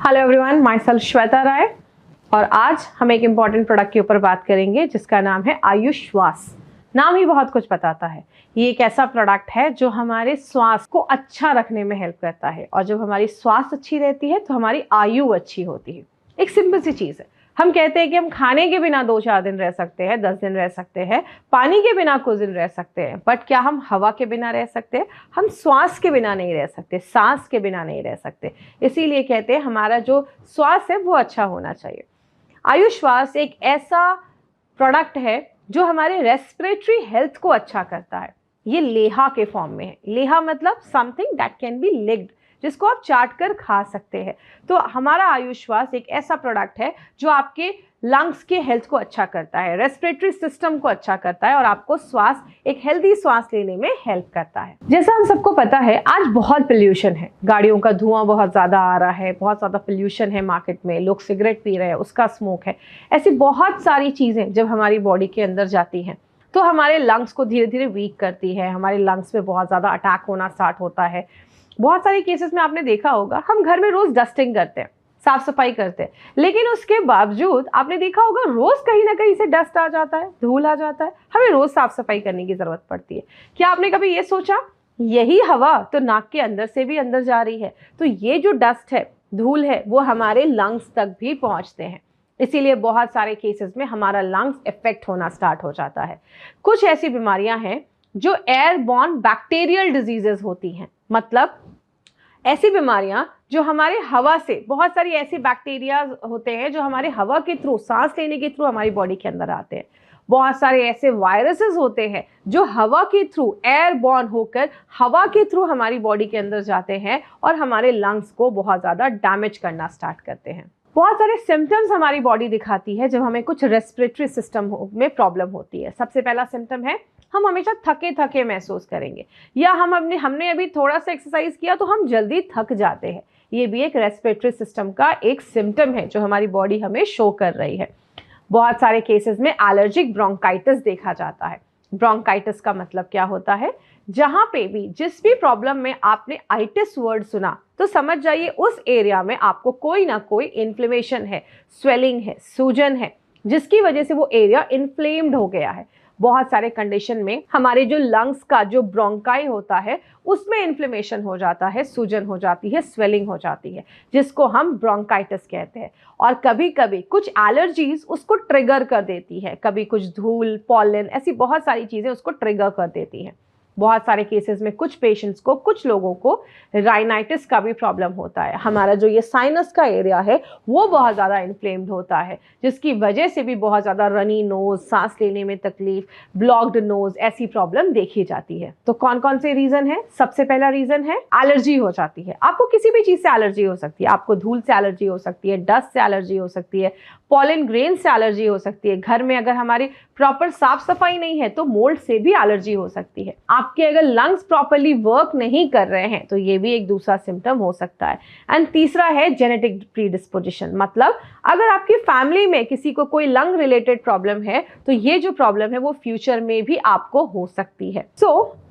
Hello everyone, myself Shweta Rai और आज हम एक इम्पॉर्टेंट प्रोडक्ट के ऊपर बात करेंगे जिसका नाम है आयुष श्वास। नाम ही बहुत कुछ बताता है। ये एक ऐसा प्रोडक्ट है जो हमारे श्वास को अच्छा रखने में हेल्प करता है और जब हमारी श्वास अच्छी रहती है तो हमारी आयु अच्छी होती है। एक सिंपल सी चीज़ है, हम कहते हैं कि हम खाने के बिना 2-4 दिन रह सकते हैं, 10 दिन रह सकते हैं, पानी के बिना कुछ दिन रह सकते हैं, बट क्या हम हवा के बिना रह सकते हैं? हम श्वास के बिना नहीं रह सकते, सांस के बिना नहीं रह सकते। इसीलिए कहते हैं हमारा जो श्वास है वो अच्छा होना चाहिए। आयुष श्वास एक ऐसा प्रोडक्ट है जो हमारे रेस्पिरेटरी हेल्थ को अच्छा करता है। ये लेहा के फॉर्म में है। लेहा मतलब something that can be licked, जिसको आप चाट कर खा सकते हैं। तो हमारा आयुष श्वास एक ऐसा प्रोडक्ट है जो आपके लंग्स के हेल्थ को अच्छा करता है, रेस्पिरेटरी सिस्टम को अच्छा करता है और आपको श्वास, एक हेल्दी श्वास लेने में हेल्प करता है। जैसा हम सबको पता है, आज बहुत पोल्यूशन है, गाड़ियों का धुआं बहुत ज़्यादा आ रहा है, बहुत ज़्यादा पोल्यूशन है मार्केट में, लोग सिगरेट पी रहे हैं, उसका स्मोक है। ऐसी बहुत सारी चीज़ें जब हमारी बॉडी के अंदर जाती हैं तो हमारे लंग्स को धीरे धीरे वीक करती है, हमारे लंग्स में बहुत ज़्यादा अटैक होना स्टार्ट होता है। बहुत सारे केसेस में आपने देखा होगा, हम घर में रोज डस्टिंग करते हैं, साफ सफाई करते हैं, लेकिन उसके बावजूद आपने देखा होगा रोज कहीं ना कहीं से डस्ट आ जाता है, धूल आ जाता है। हमें रोज साफ सफाई करने की जरूरत पड़ती है। क्या आपने कभी ये सोचा, यही हवा तो नाक के अंदर से भी अंदर जा रही है, तो ये जो डस्ट है, धूल है, वो हमारे लंग्स तक भी पहुंचते हैं। इसीलिए बहुत सारे केसेस में हमारा लंग्स इफेक्ट होना स्टार्ट हो जाता है। कुछ ऐसी बीमारियां हैं जो एयरबॉर्न बैक्टीरियल डिजीजेस होती हैं, मतलब ऐसी बीमारियां जो हमारे हवा से, बहुत सारी ऐसी बैक्टीरिया होते हैं जो हमारे हवा के थ्रू, सांस लेने के थ्रू हमारी बॉडी के अंदर आते हैं। बहुत सारे ऐसे वायरसेस होते हैं जो हवा के थ्रू, एयरबॉर्न होकर हवा के थ्रू हमारी बॉडी के अंदर जाते हैं और हमारे लंग्स को बहुत ज़्यादा डैमेज करना स्टार्ट करते हैं। बहुत सारे सिम्टम्स हमारी बॉडी दिखाती है जब हमें कुछ रेस्पिरेटरी सिस्टम में प्रॉब्लम होती है। सबसे पहला सिम्टम है, हम हमेशा थके थके महसूस करेंगे, या हमने अभी थोड़ा सा एक्सरसाइज किया तो हम जल्दी थक जाते हैं। ये भी एक रेस्पिरेटरी सिस्टम का एक सिम्टम है जो हमारी बॉडी हमें शो कर रही है। बहुत सारे केसेस में एलर्जिक ब्रोंकाइटिस देखा जाता है। ब्रोंकाइटिस का मतलब क्या होता है? जहां पे भी, जिस भी प्रॉब्लम में आपने आइटिस वर्ड सुना तो समझ जाइए उस एरिया में आपको कोई ना कोई इन्फ्लेमेशन है, स्वेलिंग है, सूजन है, जिसकी वजह से वो एरिया इन्फ्लेम्ड हो गया है। बहुत सारे कंडीशन में हमारे जो लंग्स का जो ब्रोंकाई होता है उसमें इन्फ्लेमेशन हो जाता है, सूजन हो जाती है, स्वेलिंग हो जाती है, जिसको हम ब्रोंकाइटिस कहते हैं। और कभी कभी कुछ एलर्जीज उसको ट्रिगर कर देती है, कभी कुछ धूल, पॉलन, ऐसी बहुत सारी चीज़ें उसको ट्रिगर कर देती हैं। बहुत सारे केसेस में कुछ पेशेंट्स को, कुछ लोगों को राइनाइटिस का भी प्रॉब्लम होता है। हमारा जो ये साइनस का एरिया है वो बहुत ज़्यादा इन्फ्लेम्ड होता है, जिसकी वजह से भी बहुत ज़्यादा रनी नोज, सांस लेने में तकलीफ, ब्लॉक्ड नोज, ऐसी प्रॉब्लम देखी जाती है। तो कौन कौन से रीज़न है? सबसे पहला रीज़न है एलर्जी हो जाती है। आपको किसी भी चीज़ से एलर्जी हो सकती है। आपको धूल से एलर्जी हो सकती है, डस्ट से एलर्जी हो सकती है, पॉलन ग्रेन से एलर्जी हो सकती है। घर में अगर हमारी प्रॉपर साफ सफाई नहीं है तो मोल्ड से भी एलर्जी हो सकती है। आपके अगर लंग्स प्रॉपरली वर्क नहीं कर रहे हैं तो ये भी एक दूसरा सिम्टम हो सकता है। एंड तीसरा है जेनेटिक प्रीडिस्पोजिशन, मतलब अगर आपकी फैमिली में किसी को कोई लंग रिलेटेड प्रॉब्लम है तो ये जो प्रॉब्लम है वो फ्यूचर में भी आपको हो सकती है।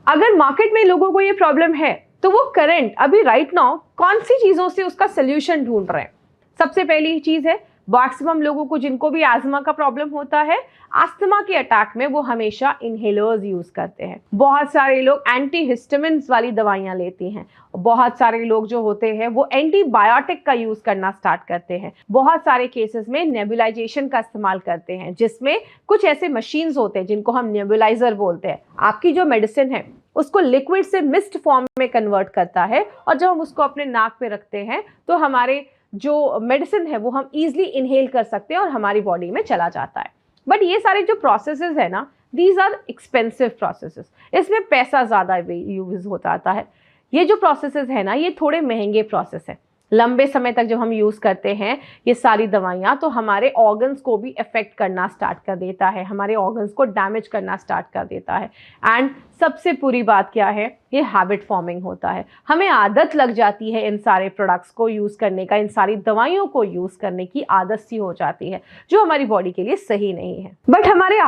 अगर मार्केट में लोगों को ये प्रॉब्लम है तो वो करंट, अभी राइट नाउ कौन सी चीजों से उसका सोल्यूशन ढूंढ रहे हैं? सबसे पहली चीज है, मैक्सिमम लोगों को जिनको भी अस्थमा का प्रॉब्लम होता है, अस्थमा के अटैक में वो हमेशा इनहेलर्स यूज करते हैं। बहुत सारे लोग एंटीहिस्टामिन्स वाली दवाइयां लेते हैं। बहुत सारे लोग जो होते हैं वो एंटीबायोटिक का यूज करना स्टार्ट करते हैं। बहुत सारे केसेस में नेबुलाइजेशन का इस्तेमाल करते हैं, जिसमें कुछ ऐसे मशीन्स होते हैं जिनको हम नेबुलाइजर बोलते हैं। आपकी जो मेडिसिन है उसको लिक्विड से मिस्ट फॉर्म में कन्वर्ट करता है और जब हम उसको अपने नाक पे रखते हैं तो हमारे जो मेडिसिन है वो हम इजीली इनहेल कर सकते हैं और हमारी बॉडी में चला जाता है। बट ये सारे जो प्रोसेसेस है ना, दीज आर एक्सपेंसिव प्रोसेसेस, इसमें पैसा ज़्यादा यूज होता आता है। ये जो प्रोसेसेस है ना, ये थोड़े महंगे प्रोसेस है। लंबे समय तक जब हम यूज़ करते हैं ये सारी दवाइयाँ तो हमारे ऑर्गन्स को भी इफेक्ट करना स्टार्ट कर देता है, हमारे ऑर्गन्स को डैमेज करना स्टार्ट कर देता है। एंड सबसे बुरी बात क्या है, ये हैबिट फॉर्मिंग होता है। हमें आदत लग जाती है इन सारे प्रोडक्ट्स को यूज़ करने का, इन सारी दवाइयों को यूज़ करने की आदत सी हो जाती है, जो हमारी बॉडी के लिए सही नहीं है। बट हमारे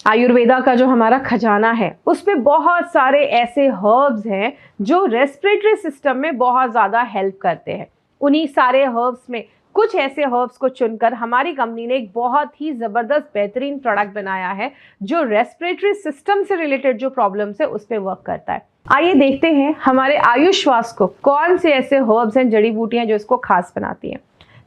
आयुर्वेदा का जो हमारा खजाना है उसमें बहुत सारे ऐसे हर्ब्स हैं जो रेस्पिरेटरी सिस्टम में बहुत ज़्यादा हेल्प करते हैं। उन्हीं सारे हर्ब्स में कुछ ऐसे हर्ब्स को चुनकर हमारी कंपनी ने एक बहुत ही ज़बरदस्त बेहतरीन प्रोडक्ट बनाया है जो रेस्पिरेटरी सिस्टम से रिलेटेड जो प्रॉब्लम्स है उस पर वर्क करता है। आइए देखते हैं हमारे आयुष श्वास को कौन से ऐसे हर्ब्स एंड जड़ी बूटियां जो इसको खास बनाती हैं।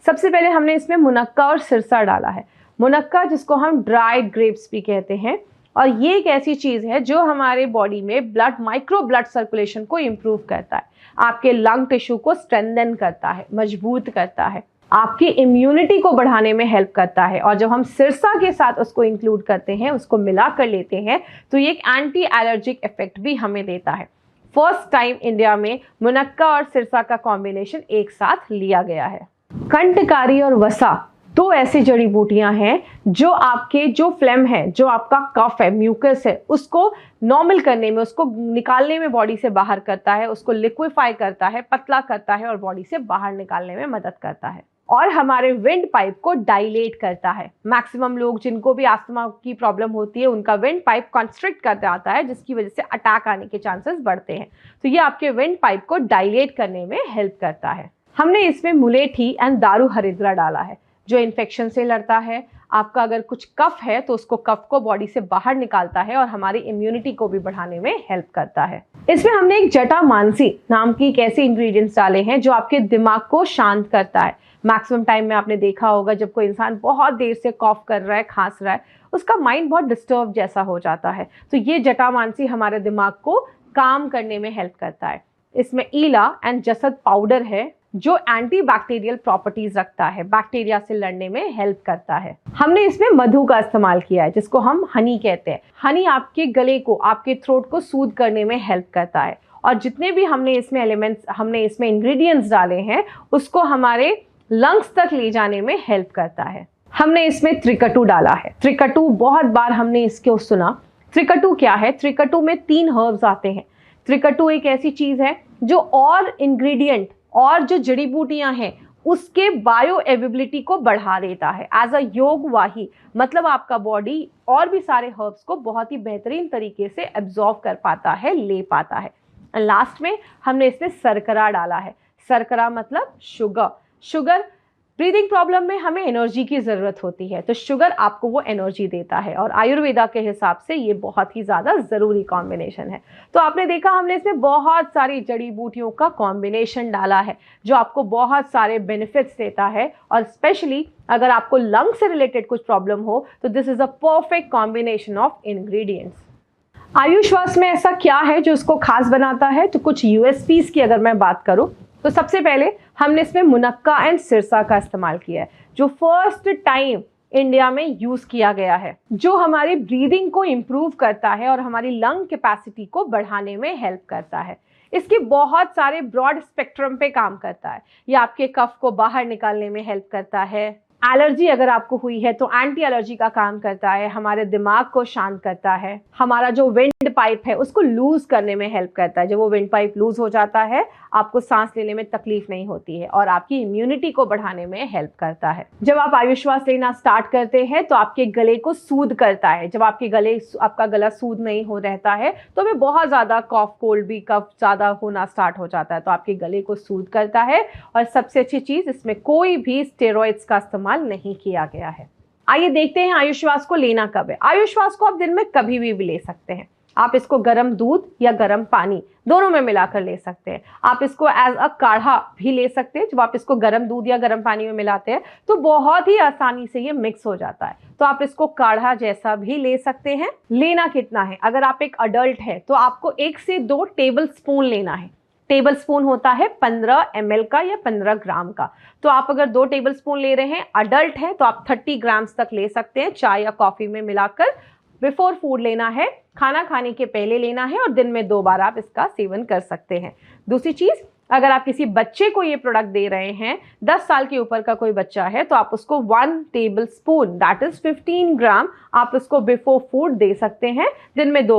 सबसे पहले हमने इसमें मुनक्का और सिरसा डाला है। मुनक्का जिसको हम ड्राइड ग्रेप्स भी कहते हैं, और ये एक ऐसी चीज़ है जो हमारे बॉडी में माइक्रो ब्लड सर्कुलेशन को इम्प्रूव करता है, आपके लंग टिश्यू को स्ट्रेंथन करता है, मजबूत करता है, आपकी इम्यूनिटी को बढ़ाने में हेल्प करता है। और जब हम सिरसा के साथ उसको इंक्लूड करते हैं, उसको मिला कर लेते हैं, तो ये एक एंटी एलर्जिक इफेक्ट भी हमें देता है। फर्स्ट टाइम इंडिया में मुनक्का और सिरसा का कॉम्बिनेशन एक साथ लिया गया है। कंठकारी और वसा दो ऐसी जड़ी बूटियां हैं जो आपके जो फ्लेम है, जो आपका कफ है, म्यूकस है, उसको नॉर्मल करने में, उसको निकालने में बॉडी से बाहर करता है, उसको लिक्विफाई करता है, पतला करता है और बॉडी से बाहर निकालने में मदद करता है। और हमारे विंड पाइप को डायलेट करता है। मैक्सिमम लोग जिनको भी अस्थमा की प्रॉब्लम होती है उनका विंड पाइप कॉन्स्ट्रिक्ट कर जाता है, जिसकी वजह से अटैक आने के चांसेस बढ़ते हैं। तो ये आपके विंड पाइप को डायलेट करने में हेल्प करता है। हमने इसमें मुलेठी एंड दारू हरिद्रा डाला है जो इन्फेक्शन से लड़ता है। आपका अगर कुछ कफ है तो उसको कफ को बॉडी से बाहर निकालता है और हमारी इम्यूनिटी को भी बढ़ाने में हेल्प करता है। इसमें हमने एक जटामानसी नाम की एक ऐसे इंग्रेडिएंट्स डाले हैं जो आपके दिमाग को शांत करता है। मैक्सिमम टाइम में आपने देखा होगा जब कोई इंसान बहुत देर से कॉफ कर रहा है, खांस रहा है, उसका माइंड बहुत डिस्टर्ब जैसा हो जाता है। तो ये जटामानसी हमारे दिमाग को काम करने में हेल्प करता है। इसमें ईला एंड जसद पाउडर है जो एंटी बैक्टीरियल प्रॉपर्टीज रखता है, बैक्टीरिया से लड़ने में हेल्प करता है। हमने इसमें मधु का इस्तेमाल किया है जिसको हम हनी कहते हैं। हनी आपके गले को, आपके थ्रोट को सूद करने में हेल्प करता है। और जितने भी हमने इसमें एलिमेंट्स, हमने इसमें इंग्रेडिएंट्स डाले हैं, उसको हमारे लंग्स तक ले जाने में हेल्प करता है। हमने इसमें त्रिकटु डाला है। त्रिकटु बहुत बार हमने इसको सुना। त्रिकटु क्या है? त्रिकटु में 3 हर्ब्स आते हैं। त्रिकटु एक ऐसी चीज है जो और इंग्रेडिएंट और जो जड़ी बूटियां हैं उसके बायो एवेबिलिटी को बढ़ा देता है। एज अ योग वाही, मतलब आपका बॉडी और भी सारे हर्ब्स को बहुत ही बेहतरीन तरीके से एब्जॉर्ब कर पाता है, ले पाता है। लास्ट में हमने इसमें सरकरा डाला है। सरकरा मतलब शुगर। शुगर ब्रीदिंग प्रॉब्लम में हमें एनर्जी की ज़रूरत होती है, तो शुगर आपको वो एनर्जी देता है और आयुर्वेदा के हिसाब से ये बहुत ही ज़्यादा ज़रूरी कॉम्बिनेशन है। तो आपने देखा हमने इसमें बहुत सारी जड़ी बूटियों का कॉम्बिनेशन डाला है जो आपको बहुत सारे बेनिफिट्स देता है। और स्पेशली अगर आपको लंग से रिलेटेड कुछ प्रॉब्लम हो तो this is a perfect combination of ingredients. Ayush श्वास में ऐसा क्या है जो इसको खास बनाता है? तो कुछ यूएसपीज की अगर मैं बात करूं तो सबसे पहले हमने इसमें मुनक्का एंड सिरसा का इस्तेमाल किया है जो फर्स्ट टाइम इंडिया में यूज किया गया है, जो हमारी ब्रीदिंग को इम्प्रूव करता है और हमारी लंग कैपेसिटी को बढ़ाने में हेल्प करता है। इसके बहुत सारे ब्रॉड स्पेक्ट्रम पे काम करता है। ये आपके कफ को बाहर निकालने में हेल्प करता है। एलर्जी अगर आपको हुई है तो एंटी एलर्जी का काम करता है, हमारे दिमाग को शांत करता है, हमारा जो विंड पाइप है उसको लूज करने में हेल्प करता है। जब वो विंड पाइप लूज हो जाता है आपको सांस लेने में तकलीफ नहीं होती है और आपकी इम्यूनिटी को बढ़ाने में हेल्प करता है। जब आप आयुष श्वास लेना स्टार्ट करते हैं तो आपके गले को सूद करता है। जब आपका गला सूद नहीं हो रहता है तो हमें बहुत ज़्यादा कॉफ, कोल्ड भी कफ ज़्यादा होना स्टार्ट हो जाता है, तो आपके गले को सूद करता है। और सबसे अच्छी चीज़, इसमें कोई भी स्टेरॉइड्स का इस्तेमाल नहीं किया गया है। आइए देखते हैं आयुष श्वास को लेना कब है। आयुष श्वास को आप दिन में कभी भी ले सकते हैं। आप इसको गर्म दूध या गर्म पानी दोनों में मिलाकर ले सकते हैं। आप इसको एज अ काढ़ा भी ले सकते हैं। जब आप इसको गर्म दूध या गर्म पानी में मिलाते हैं तो बहुत ही आसानी से ये मिक्स हो जाता है, तो आप इसको काढ़ा जैसा भी ले सकते हैं। लेना कितना है? अगर आप एक अडल्ट है तो आपको 1 से 2 टेबल स्पून लेना है। टेबल स्पून होता है 15 ml का या 15 ग्राम का। तो आप अगर 2 टेबल स्पून ले रहे हैं, अडल्ट है, तो आप 30 ग्राम्स तक ले सकते हैं। चाय या कॉफ़ी में मिलाकर बिफोर फूड लेना है, खाना खाने के पहले लेना है और दिन में 2 बार आप इसका सेवन कर सकते हैं। दूसरी चीज़, अगर आप किसी बच्चे को ये प्रोडक्ट दे रहे हैं, 10 साल के ऊपर का कोई बच्चा है, तो आप उसको 1 टेबल स्पून दैट इज़ 15 ग्राम आप उसको बिफोर फूड दे सकते हैं, दिन में 2